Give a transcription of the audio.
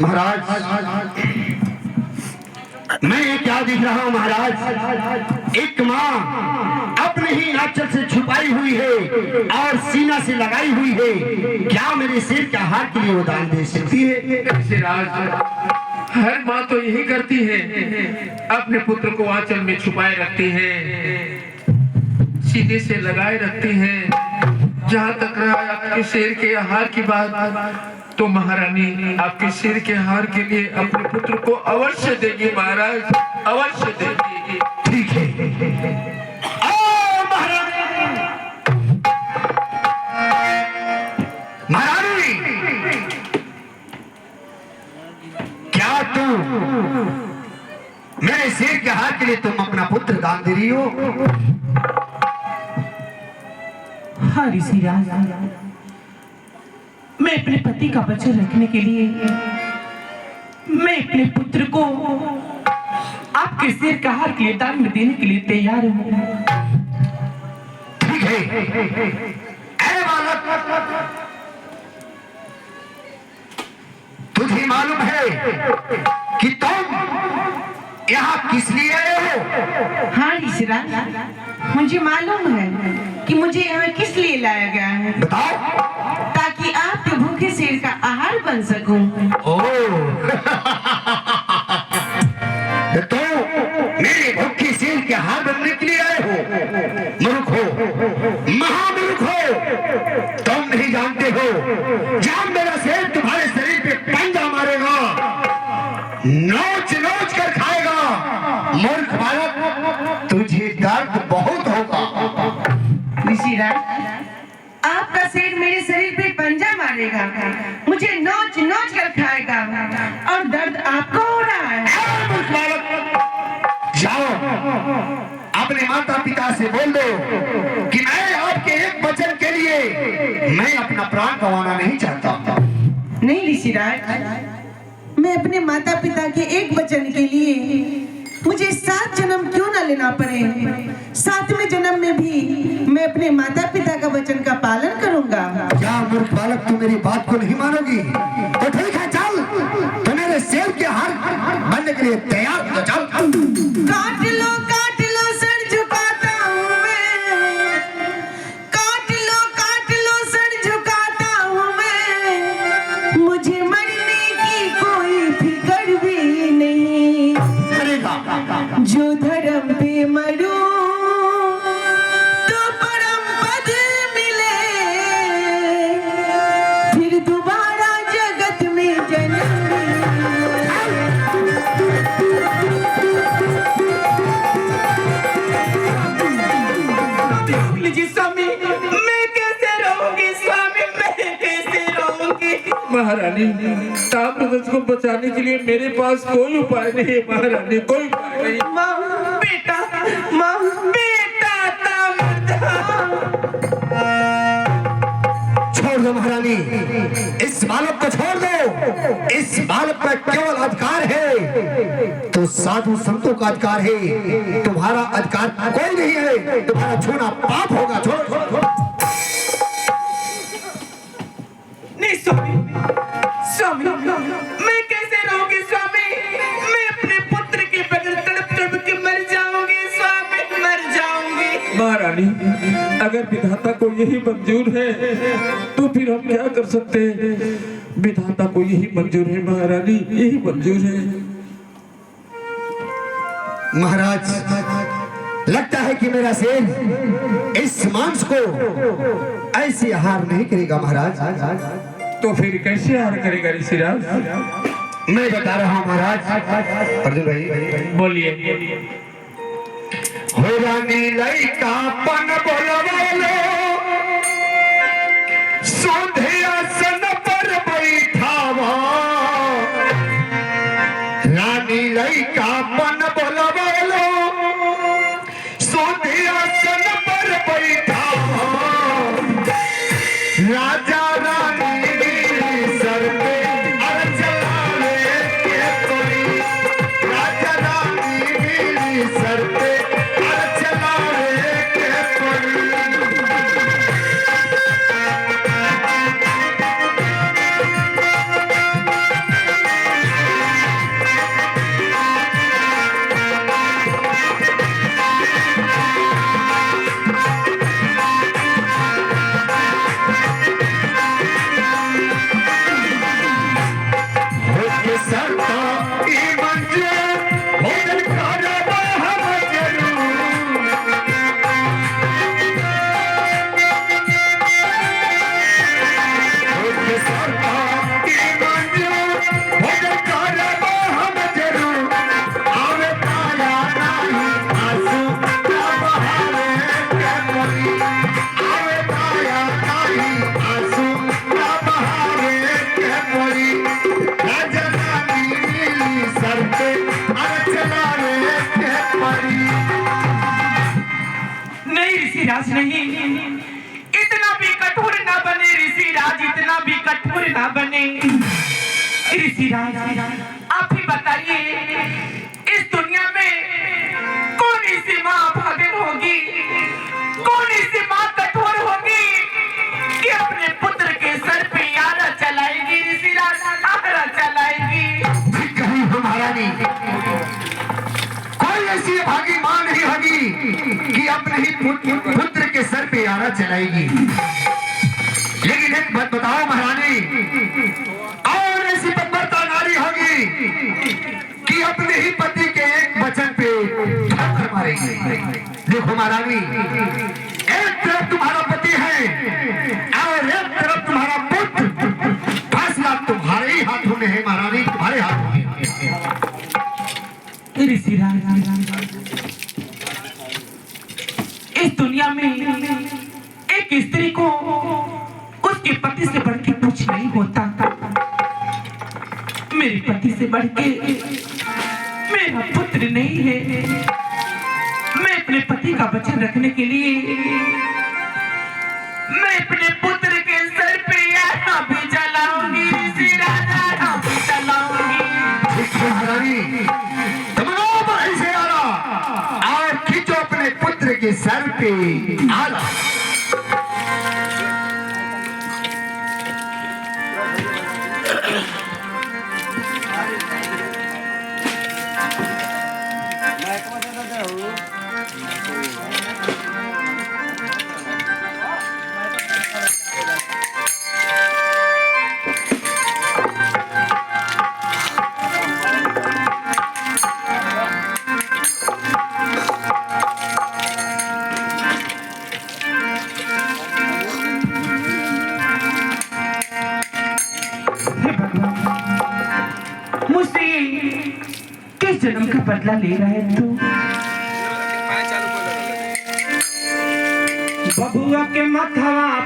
महाराज मैं क्या दिख रहा हूँ महाराज, एक माँ अपने ही आंचल से छुपाई हुई है और सीना से लगाई हुई है। क्या मेरे सिर का हार के लिए वो दान दे सकती है? हर माँ तो यही करती है, अपने पुत्र को आंचल में छुपाए रखती है, सीने से लगाए रखती है। जहाँ तक रहा आपके शेर के हार की बात, तो महारानी आपके शेर के हार के लिए अपने पुत्र को अवश्य देगी महाराज, अवश्य देगी। ठीक है। महारानी क्या तुम मेरे शेर के हार के लिए तुम अपना पुत्र दान दे रही हो? हाँ ऋषिराज, मैं अपने पति का वचन रखने के लिए मैं अपने पुत्र को आपके सिर का हार के लिए दान में देने के लिए तैयार हूँ। ठीक है। अरे बालक, तुझे मालूम है कि तुम यहाँ किस लिए आए हो? हाँ ऋषिराज, मुझे मालूम है कि मुझे यहाँ किस लिए लाया गया है। बताओ। ताकि आपके भूखे शेर का आहार बन सकूं। तो मेरे भूखे शेर के आहार बनने के लिए आए हो? मूर्ख हो, महामूर्ख हो। तुम नहीं जानते हो, जब मेरा शेर तुम्हारे शरीर पे पंजा मारेगा, नोच नोच कर खाएगा। मूर्ख बालक, तुझे दर्द बहुत होगा। ऋषिराज, आपका शेर मेरे शरीर पे पंजा मारेगा, मुझे नोच नोच कर खाएगा और दर्द आपको हो रहा है। जाओ अपने माता पिता से बोल दो कि मैं आपके एक वचन के लिए मैं अपना प्राण गंवाना नहीं चाहता। नहीं ऋषिराज, मैं अपने माता पिता के एक वचन के लिए मुझे 7 जन्म क्यों ना लेना पड़े, 7वें जन्म में भी मैं अपने माता पिता का वचन का पालन करूंगा। क्या मूर्ख बालक, तू मेरी बात को नहीं मानोगी? तो ठीक है, चल, तो मेरे शेर के हार बनने के लिए तैयार हो। चल। काट लो सर झुकाता हूँ मैं, काट लो सर झुकाता हूँ मैं, मुझे मरने की कोई फिक्र भी नहीं। जो धर्म पे मरूं तो परम पद मिले, फिर दोबारा जगत में जन्म। लीजिए स्वामी, मैं कैसे रहूंगी स्वामी, मैं कैसे रहूंगी? महारानी, ताम्रध्वज को बचाने के लिए मेरे पास कोई उपाय नहीं है महारानी, कोई उपाय नहीं। माँ बेटा छोड़ दो महारानी, इस बालक को छोड़ दो। इस बालक पर केवल अधिकार है तो साधु संतों का अधिकार है, तुम्हारा अधिकार कोई नहीं है। तुम्हारा छूना पाप होगा। छोड़ छोड़ छोड़। नहीं स्वामी, मैं कैसे रहूंगी स्वामी, मैं अपने पुत्र के बगैर तड़प तड़प के मर जाऊंगी स्वामी, मर जाऊंगी। महारानी, अगर विधाता को यही मंजूर है तो फिर हम क्या कर सकते हैं? विधाता को यही मंजूर है महारानी, यही मंजूर है। महाराज, लगता है कि मेरा शेर इस मांस को ऐसे हार नहीं करेगा। महाराज, तो फिर कैसे हार करेगा ऋषिराज? मैं बता रहा हूँ महाराज। अर्जुन भाई बोलिए। हो रानी लइका पन बोलवालो, सोधे आसन पर बैठावा। रानी लइका पन बोलवालो, सोधे आसन पर बैठावा। राजा रानी सर पे अरचलावे के कोई, राजा रानी सर पे अरचलावे के कोई। ऋषिराज नहीं, इतना भी कठोर ना बने ऋषिराज, इतना भी कठोर ना बने ऋषिराज। आप ही बताइए इस दुनिया में कौन सी माँ भागिन होगी, कौन सी माँ कठोर होगी कि अपने पुत्र के सर पे आरा चलाएगी ऋषिराज, आरा चलाएगी। कहीं हमारा नहीं, कोई ऐसी भागी मां नहीं होगी कि अपने ही पुत्र के सर पे आरा चलाएगी। लेकिन एक बात बताओ महारानी, और ऐसी पतिव्रता नारी होगी कि अपने ही पति के एक वचन पे ठोकर मारेगी। देखो महारानी, एक तरफ तुम्हारा पति है और एक तरफ तुम्हारा पुत्र, फैसला तुम्हारे ही हाथों में है महारानी, तुम्हारे हाथों में। ऋषिराज, इस दुनिया में एक स्त्री को उसके पति से बढ़ के कुछ नहीं होता। मेरे पति से बढ़ के मेरा पुत्र नहीं है। मैं अपने पति का वचन रखने के लिए मैं अपने पुत्र के सर पे आरा भी चलाऊंगी ऋषिराज, आरा भी चलाऊंगी। ऐसे आरा और खींचो अपने पुत्र के सर पे आरा। मुझसे किस जन्म का बदला ले रहा है तू? बबुआ के मथवा